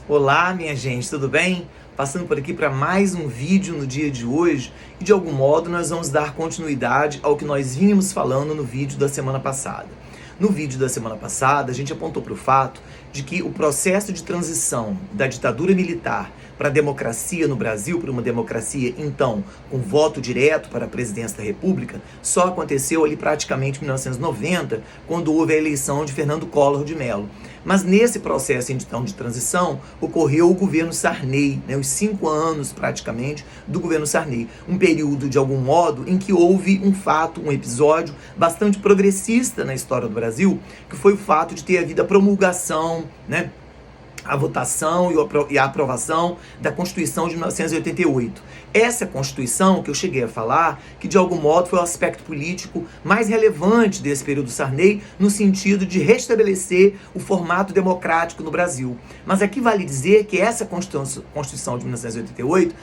Olá, minha gente, tudo bem? Passando por aqui para mais um vídeo no dia de hoje e de algum modo nós vamos dar continuidade ao que nós vínhamos falando no vídeo da semana passada. No vídeo da semana passada, a gente apontou para o fato de que o processo de transição da ditadura militar para a democracia no Brasil, para uma democracia, então, com voto direto para a presidência da República, só aconteceu ali praticamente em 1990, quando houve a eleição de Fernando Collor de Mello. Mas nesse processo, então, de transição, ocorreu o governo Sarney, os 5 anos, praticamente, do governo Sarney. Um período, de algum modo, em que houve um fato, um episódio bastante progressista na história do Brasil, que foi o fato de ter havido a promulgação, a votação e a aprovação da Constituição de 1988. Essa Constituição que eu cheguei a falar, que de algum modo foi o aspecto político mais relevante desse período Sarney, no sentido de restabelecer o formato democrático no Brasil. Mas aqui vale dizer que essa Constituição de 1988,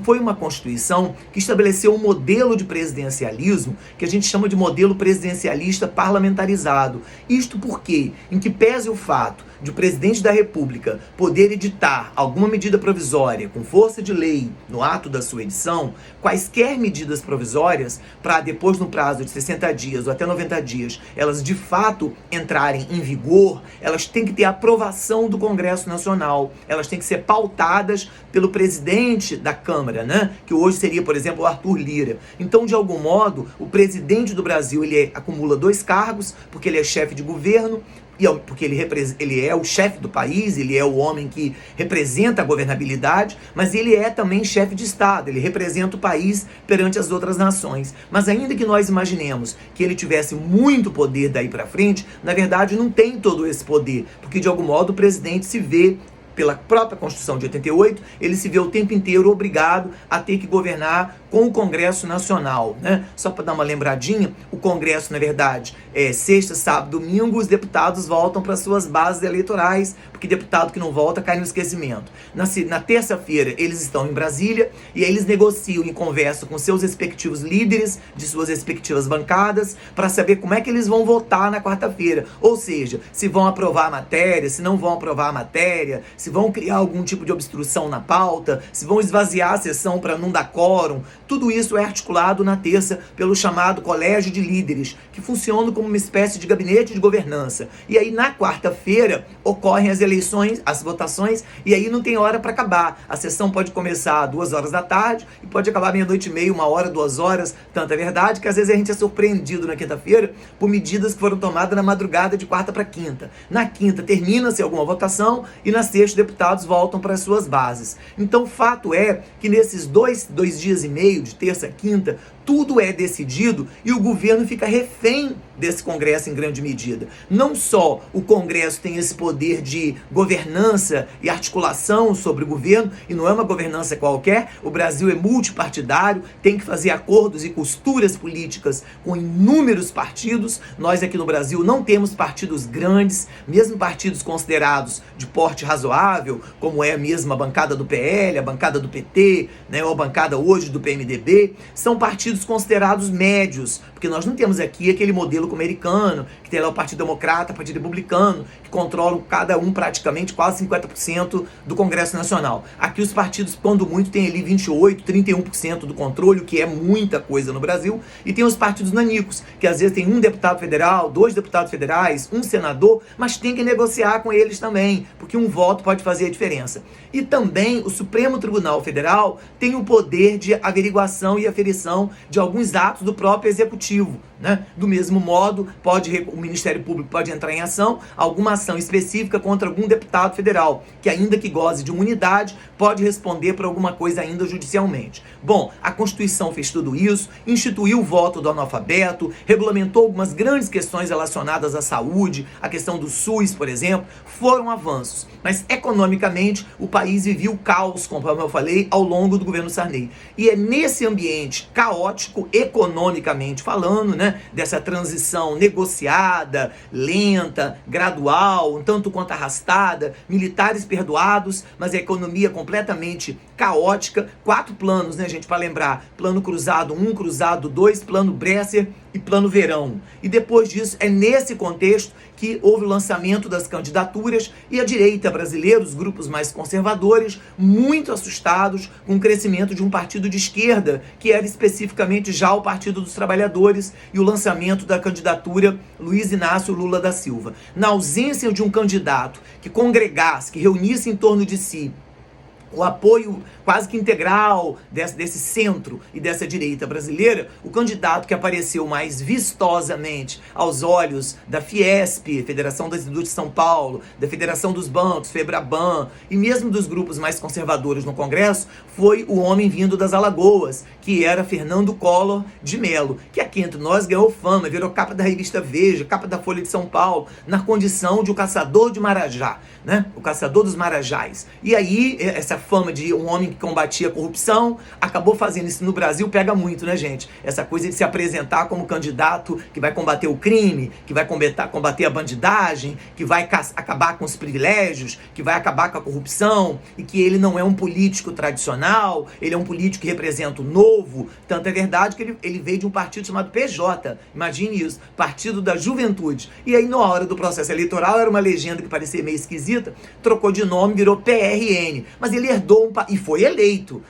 foi uma Constituição que estabeleceu um modelo de presidencialismo que a gente chama de modelo presidencialista parlamentarizado. Isto porque, em que pese o fato de o presidente da República poder editar alguma medida provisória com força de lei no ato da sua edição, quaisquer medidas provisórias, para depois, no prazo de 60 dias ou até 90 dias, elas de fato entrarem em vigor, elas têm que ter aprovação do Congresso Nacional, elas têm que ser pautadas pelo presidente da Câmara, que hoje seria, por exemplo, o Arthur Lira. Então, de algum modo, o presidente do Brasil, ele acumula 2 cargos, porque ele é chefe de governo, porque ele é o chefe do país, ele é o homem que representa a governabilidade, mas ele é também chefe de Estado, ele representa o país perante as outras nações. Mas ainda que nós imaginemos que ele tivesse muito poder daí para frente, na verdade não tem todo esse poder, porque de algum modo o presidente se vê, pela própria Constituição de 88, ele se vê o tempo inteiro obrigado a ter que governar com o Congresso Nacional, Só para dar uma lembradinha, o Congresso, na verdade, sexta, sábado, domingo, os deputados voltam para suas bases eleitorais, porque deputado que não volta cai no esquecimento. Na terça-feira, eles estão em Brasília, e aí eles negociam e conversam com seus respectivos líderes de suas respectivas bancadas, para saber como é que eles vão votar na quarta-feira. Ou seja, se vão aprovar a matéria, se não vão aprovar a matéria, se vão criar algum tipo de obstrução na pauta, se vão esvaziar a sessão para não dar quórum. Tudo isso é articulado na terça pelo chamado Colégio de Líderes, que funciona como uma espécie de gabinete de governança. E aí na quarta-feira ocorrem as eleições, as votações, e aí não tem hora para acabar. A sessão pode começar às 2 horas da tarde e pode acabar meia-noite e meia, 1 hora, 2 horas. Tanto é verdade que às vezes a gente é surpreendido na quinta-feira por medidas que foram tomadas na madrugada de quarta para quinta. Na quinta termina-se alguma votação e na sexta os deputados voltam para as suas bases. Então o fato é que nesses dois dias e meio, de terça a quinta, tudo é decidido e o governo fica refém desse Congresso em grande medida. Não só o Congresso tem esse poder de governança e articulação sobre o governo, e não é uma governança qualquer, o Brasil é multipartidário, tem que fazer acordos e costuras políticas com inúmeros partidos. Nós aqui no Brasil não temos partidos grandes, mesmo partidos considerados de porte razoável, como é a mesma bancada do PL, a bancada do PT, ou a bancada hoje do PMDB, são partidos considerados médios, porque nós não temos aqui aquele modelo americano, que tem lá o Partido Democrata, o Partido Republicano, que controlam cada um praticamente quase 50% do Congresso Nacional. Aqui os partidos, quando muito, tem ali 28%, 31% do controle, o que é muita coisa no Brasil, e tem os partidos nanicos, que às vezes tem 1 deputado federal, 2 deputados federais, 1 senador, mas tem que negociar com eles também, porque um voto pode fazer a diferença. E também o Supremo Tribunal Federal tem o poder de averiguação e aferição de alguns atos do próprio Executivo. Do mesmo modo, o Ministério Público pode entrar em ação, alguma ação específica contra algum deputado federal, que ainda que goze de imunidade, pode responder por alguma coisa ainda judicialmente. Bom, a Constituição fez tudo isso, instituiu o voto do analfabeto, regulamentou algumas grandes questões relacionadas à saúde, a questão do SUS, por exemplo, foram avanços. Mas, economicamente, o país vivia o caos, como eu falei, ao longo do governo Sarney. E é nesse ambiente caótico, economicamente falando, dessa transição negociada, lenta, gradual, um tanto quanto arrastada, militares perdoados, mas a economia completamente caótica. 4 planos, gente, para lembrar: plano cruzado 1, cruzado 2, plano Bresser, e Plano Verão. E depois disso, é nesse contexto que houve o lançamento das candidaturas e a direita brasileira, os grupos mais conservadores, muito assustados com o crescimento de um partido de esquerda, que era especificamente já o Partido dos Trabalhadores, e o lançamento da candidatura Luiz Inácio Lula da Silva. Na ausência de um candidato que congregasse, que reunisse em torno de si o apoio quase que integral desse centro e dessa direita brasileira, o candidato que apareceu mais vistosamente aos olhos da Fiesp, Federação das Indústrias de São Paulo, da Federação dos Bancos, Febraban, e mesmo dos grupos mais conservadores no Congresso, foi o homem vindo das Alagoas, que era Fernando Collor de Mello, que aqui entre nós ganhou fama, virou capa da revista Veja, capa da Folha de São Paulo, na condição de o caçador de Marajá, né? O caçador dos Marajás. E aí, essa fama de um homem que combatia a corrupção, acabou fazendo isso no Brasil, pega muito, né, gente? Essa coisa de se apresentar como candidato que vai combater o crime, que vai combater a bandidagem, que vai acabar com os privilégios, que vai acabar com a corrupção, e que ele não é um político tradicional, ele é um político que representa o novo. Tanto é verdade que ele veio de um partido chamado PJ, imagine isso, Partido da Juventude. E aí, na hora do processo eleitoral, era uma legenda que parecia meio esquisita, trocou de nome, virou PRN. Mas ele herdou e foi eleito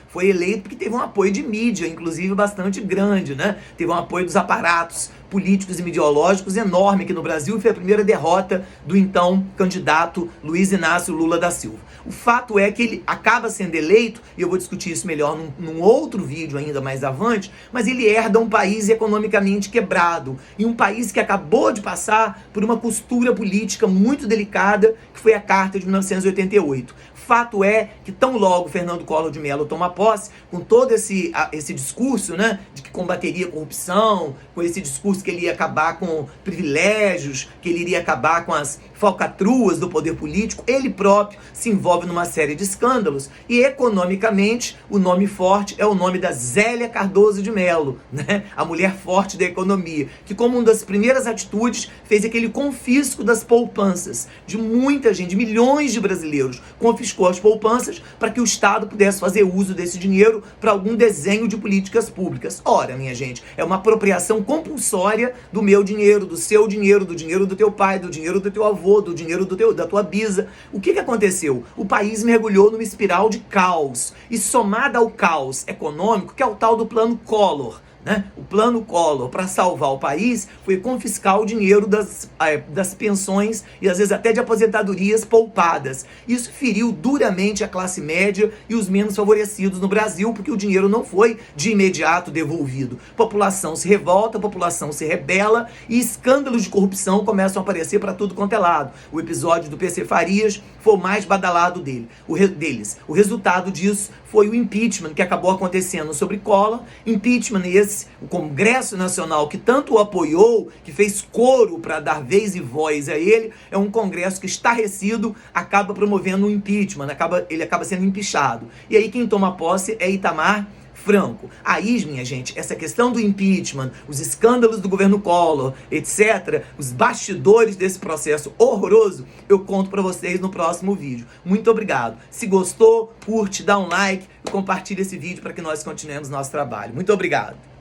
porque teve um apoio de mídia, inclusive bastante grande, né? Teve um apoio dos aparatos políticos e ideológicos enorme aqui no Brasil, e foi a primeira derrota do então candidato Luiz Inácio Lula da Silva. O fato é que ele acaba sendo eleito, e eu vou discutir isso melhor num outro vídeo ainda mais avante, mas ele herda um país economicamente quebrado, e um país que acabou de passar por uma costura política muito delicada, que foi a Carta de 1988. Fato é que tão logo Fernando Collor de Mello toma posse, com todo esse discurso, né, de que combateria a corrupção, com esse discurso que ele ia acabar com privilégios, que ele iria acabar com as falcatruas do poder político, ele próprio se envolve numa série de escândalos, e economicamente o nome forte é o nome da Zélia Cardoso de Mello, né, a mulher forte da economia, que como uma das primeiras atitudes fez aquele confisco das poupanças de muita gente, de milhões de brasileiros, confiscou as poupanças para que o Estado pudesse fazer uso desse dinheiro para algum desenho de políticas públicas. Ora, minha gente, é uma apropriação compulsória do meu dinheiro, do seu dinheiro, do dinheiro do teu pai, do dinheiro do teu avô, do dinheiro da tua bisa. O que aconteceu? O país mergulhou numa espiral de caos, e somada ao caos econômico, que é o tal do Plano Collor, né? O Plano Collor, para salvar o país, foi confiscar o dinheiro das pensões e às vezes até de aposentadorias poupadas. Isso feriu duramente a classe média e os menos favorecidos no Brasil, porque o dinheiro não foi de imediato devolvido. A população se revolta, a população se rebela, e escândalos de corrupção começam a aparecer para tudo quanto é lado. O episódio do PC Farias foi o mais badalado deles. O resultado disso foi o impeachment que acabou acontecendo sobre Collor. Impeachment esse, o Congresso Nacional, que tanto o apoiou, que fez coro para dar vez e voz a ele, é um Congresso que, estarrecido, acaba promovendo um impeachment, ele acaba sendo empichado. E aí quem toma posse é Itamar Franco. Aí, minha gente, essa questão do impeachment, os escândalos do governo Collor, etc., os bastidores desse processo horroroso, eu conto para vocês no próximo vídeo. Muito obrigado. Se gostou, curte, dá um like e compartilha esse vídeo para que nós continuemos nosso trabalho. Muito obrigado.